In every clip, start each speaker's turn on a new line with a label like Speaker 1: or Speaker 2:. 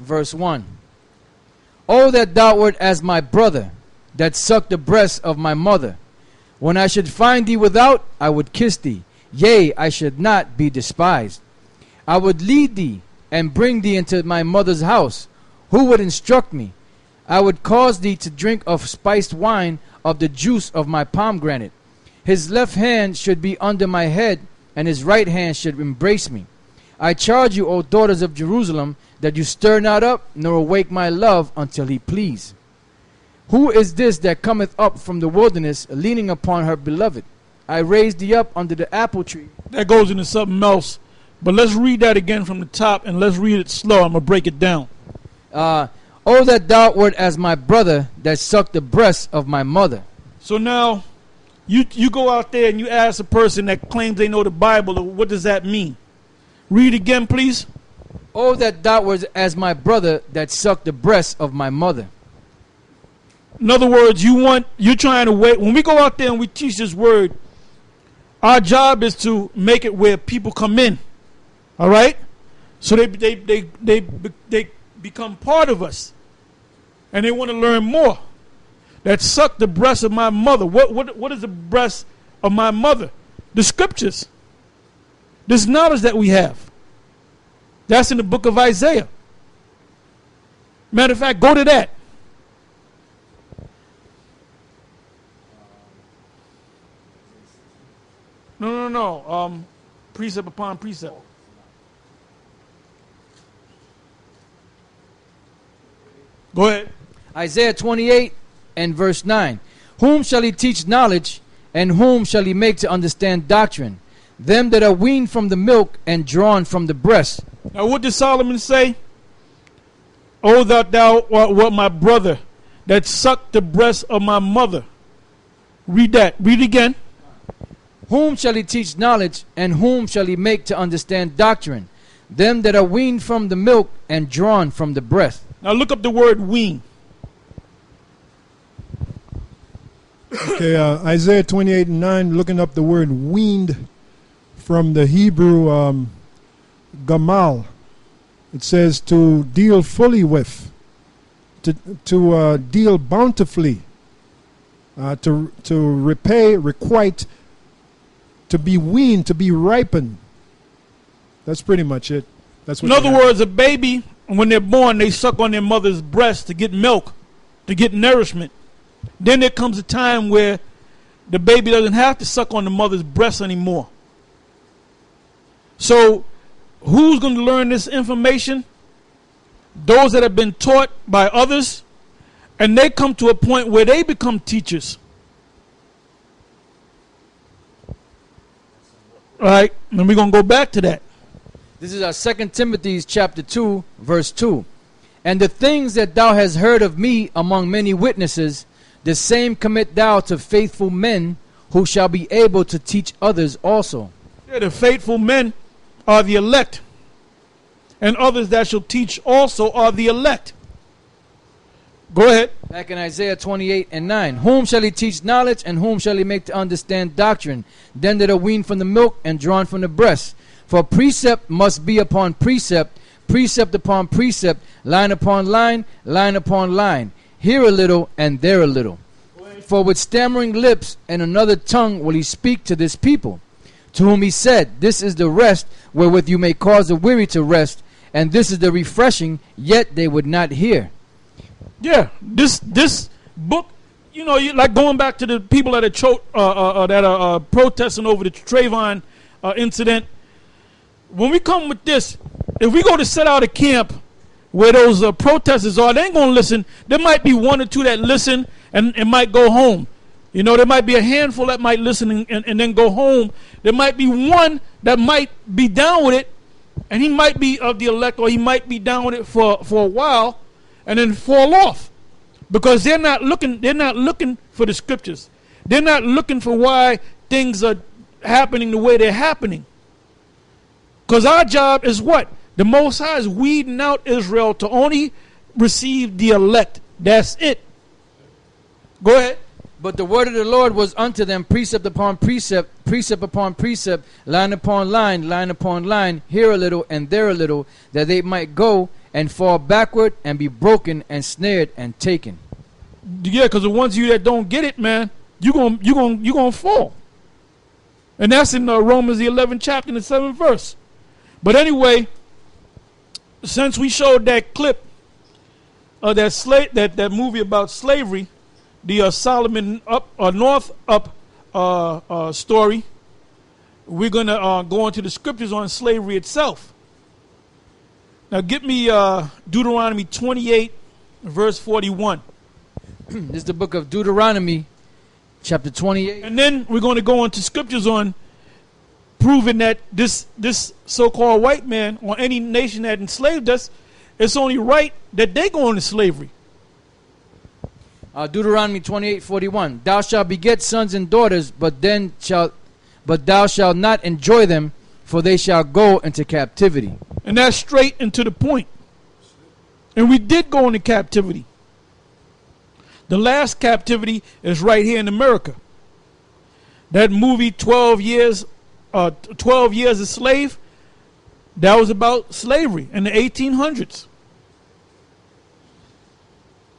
Speaker 1: verse 1. Oh, that thou wert as my brother, that sucked the breast of my mother. When I should find thee without, I would kiss thee. Yea, I should not be despised. I would lead thee and bring thee into my mother's house. Who would instruct me? I would cause thee to drink of spiced wine, of the juice of my pomegranate. His left hand should be under my head, and his right hand should embrace me. I charge you, O daughters of Jerusalem, that you stir not up, nor awake my love until he please. Who is this that cometh up from the wilderness, leaning upon her beloved? I raised thee up under the apple tree.
Speaker 2: That goes into something else. But let's read that again from the top, and let's read it slow. I'm going to break it down.
Speaker 1: Oh, that thou wert as my brother, that sucked the breast of my mother.
Speaker 2: So now, you go out there and you ask a person that claims they know the Bible, what does that mean? Read again, please.
Speaker 1: Oh, that thou wert as my brother, that sucked the breast of my mother.
Speaker 2: In other words, you're trying to wait. When we go out there and we teach this word, our job is to make it where people come in. All right? So they become part of us. And they want to learn more. That sucked the breast of my mother. What is the breast of my mother? The scriptures. This knowledge that we have. That's in the book of Isaiah. Matter of fact, go to that. No. Precept upon precept. Go ahead.
Speaker 1: Isaiah 28 and verse 9. Whom shall he teach knowledge, and whom shall he make to understand doctrine? Them that are weaned from the milk and drawn from the breast.
Speaker 2: Now what did Solomon say? Oh, that thou art my brother, that sucked the breast of my mother. Read that. Read again.
Speaker 1: Whom shall he teach knowledge, and whom shall he make to understand doctrine? Them that are weaned from the milk and drawn from the breast.
Speaker 2: Now look up the word wean.
Speaker 3: Okay, Isaiah 28 and 9, looking up the word weaned from the Hebrew gamal. It says to deal fully with, to deal bountifully, to repay, requite, to be weaned, to be ripened. That's pretty much it. That's what.
Speaker 2: In other words, a baby, when they're born, they suck on their mother's breast to get milk, to get nourishment. Then there comes a time where the baby doesn't have to suck on the mother's breast anymore. So who's going to learn this information? Those that have been taught by others, and they come to a point where they become teachers. All right, and we're going to go back to that.
Speaker 1: This is our 2 Timothy chapter 2, verse 2. And the things that thou hast heard of me among many witnesses, the same commit thou to faithful men, who shall be able to teach others also.
Speaker 2: Yeah, the faithful men are the elect, and others that shall teach also are the elect. Go ahead.
Speaker 1: Back in Isaiah 28 and 9. Whom shall he teach knowledge, and whom shall he make to understand doctrine? Them that are weaned from the milk and drawn from the breast. For precept must be upon precept, precept upon precept, line upon line, line upon line. Here a little, and there a little. For with stammering lips and another tongue will he speak to this people. To whom he said, this is the rest wherewith you may cause the weary to rest, and this is the refreshing, yet they would not hear.
Speaker 2: Yeah, this book, you know, like going back to the people that are protesting over the Trayvon incident. When we come with this, if we go to set out a camp where those protesters are, they ain't going to listen. There might be one or two that listen and might go home. You know, there might be a handful that might listen and then go home. There might be one that might be down with it, and he might be of the elect, or he might be down with it for a while and then fall off, because they're not looking for the scriptures. They're not looking for why things are happening the way they're happening. Because our job is what? The Most High is weeding out Israel to only receive the elect. That's it. Go ahead.
Speaker 1: But the word of the Lord was unto them precept upon precept, precept upon precept, line upon line, line upon line, here a little and there a little, that they might go and fall backward and be broken and snared and taken.
Speaker 2: Yeah, because the ones of you that don't get it, man, you gonna fall. And that's in Romans the 11th chapter and the 7th verse. But anyway, since we showed that clip of that movie about slavery, the Solomon North Up story, we're gonna go into the scriptures on slavery itself. Now, get me Deuteronomy 28, verse 41.
Speaker 1: This is the book of Deuteronomy, chapter 28.
Speaker 2: And then we're going to go into scriptures on proving that this so-called white man or any nation that enslaved us, it's only right that they go into slavery.
Speaker 1: Deuteronomy 28:41. Thou shalt beget sons and daughters, but thou shalt not enjoy them, for they shall go into captivity.
Speaker 2: And that's straight and to the point. And we did go into captivity. The last captivity is right here in America. That movie 12 years a slave, that was about slavery in the 1800s.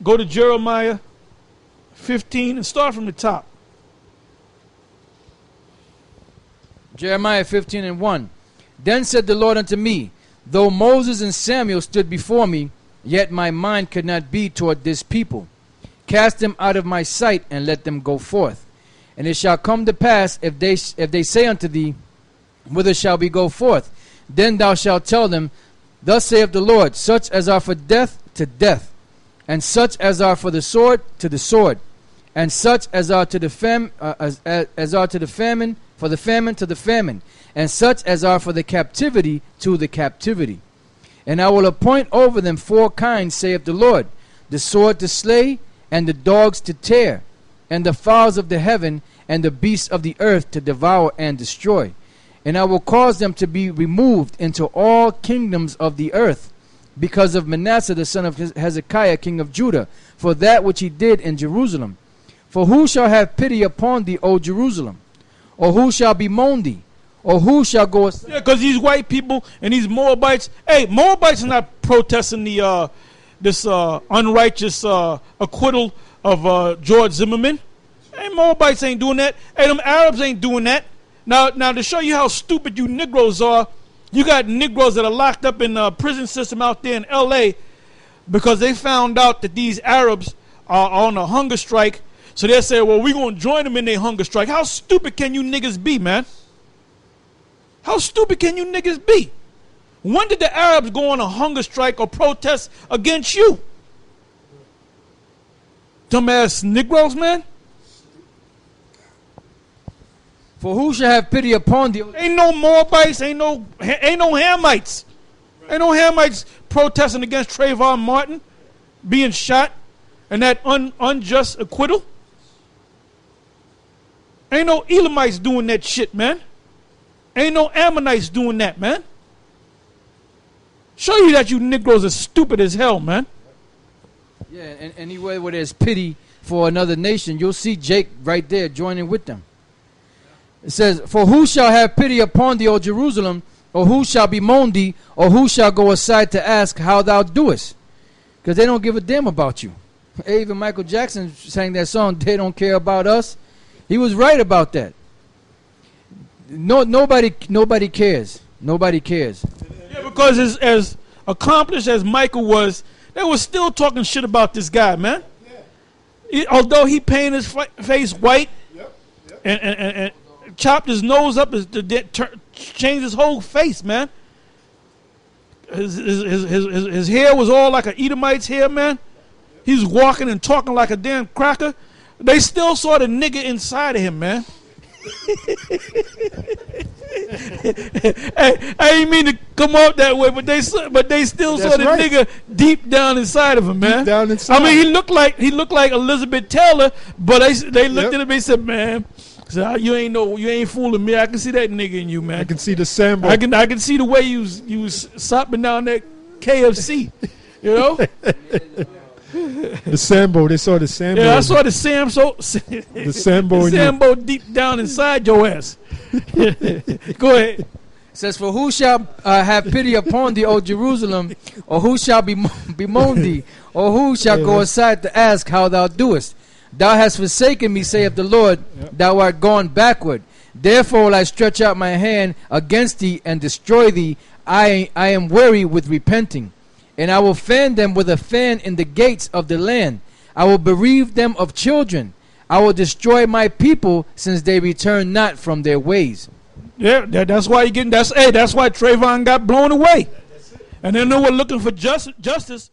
Speaker 2: Go to Jeremiah 15 and start from the top.
Speaker 1: Jeremiah 15:1. Then said the Lord unto me, though Moses and Samuel stood before me, yet my mind could not be toward this people. Cast them out of my sight, and let them go forth. And it shall come to pass, if they say unto thee, whither shall we go forth? Then thou shalt tell them, thus saith the Lord, such as are for death, to death, and such as are for the sword, to the sword, and such as are to the famine, for the famine, to the famine, and such as are for the captivity, to the captivity. And I will appoint over them 4 kinds, saith the Lord, the sword to slay, and the dogs to tear, and the fowls of the heaven, and the beasts of the earth to devour and destroy. And I will cause them to be removed into all kingdoms of the earth, because of Manasseh the son of Hezekiah king of Judah, for that which he did in Jerusalem. For who shall have pity upon thee, O Jerusalem? Or who shall bemoan thee? Or who shall go aside?
Speaker 2: Yeah, because these white people and these Moabites, hey, Moabites are not protesting this unrighteous acquittal of George Zimmerman. Hey, Moabites ain't doing that. Hey, them Arabs ain't doing that. Now to show you how stupid you Negroes are, you got Negroes that are locked up in the prison system out there in L.A. because they found out that these Arabs are on a hunger strike. So they say, well, we're going to join them in their hunger strike. How stupid can you niggas be, man? How stupid can you niggas be? When did the Arabs go on a hunger strike or protest against you? Dumbass Negroes, man.
Speaker 1: For who shall have pity upon thee?
Speaker 2: Ain't no Moabites, ain't no Hamites. Ain't no Hamites protesting against Trayvon Martin being shot and that unjust acquittal. Ain't no Elamites doing that shit, man. Ain't no Ammonites doing that, man. Show you that you Negroes are stupid as hell, man.
Speaker 1: Yeah, and anywhere where there's pity for another nation, you'll see Jake right there joining with them. It says, for who shall have pity upon thee, O Jerusalem? Or who shall bemoan thee? Or who shall go aside to ask how thou doest? Because they don't give a damn about you. Even Michael Jackson sang that song, They Don't Care About Us. He was right about that. Nobody cares. Nobody cares.
Speaker 2: Yeah, because as accomplished as Michael was, they were still talking shit about this guy, man. Although he painted his face white and chopped his nose up, changed his whole face, man. His hair was all like an Edomite's hair, man. He's walking and talking like a damn cracker. They still saw the nigga inside of him, man. Hey, I ain't mean to come out that way, but they still saw the nigga deep down inside of him, man.
Speaker 3: Deep down inside.
Speaker 2: I mean, he looked like Elizabeth Taylor, but they looked at him and said, "Man, so you ain't fooling me. I can see that nigga in you, man.
Speaker 3: I can see the Sambo.
Speaker 2: I can see the way you was sopping down that KFC, you know."
Speaker 3: The Sambo, they saw the Sambo.
Speaker 2: Yeah, I saw the Sambo.
Speaker 3: The Sambo.
Speaker 2: The Sambo deep down inside your ass. Go ahead.
Speaker 1: says, for who shall have pity upon thee, O Jerusalem, or who shall bemoan thee, or who shall go aside to ask how thou doest? Thou hast forsaken me, saith the Lord, thou art gone backward. Therefore will I stretch out my hand against thee and destroy thee. I am weary with repenting. And I will fan them with a fan in the gates of the land. I will bereave them of children. I will destroy my people, since they return not from their ways.
Speaker 2: Yeah, that's why you getting that's why Trayvon got blown away. And then they were looking for justice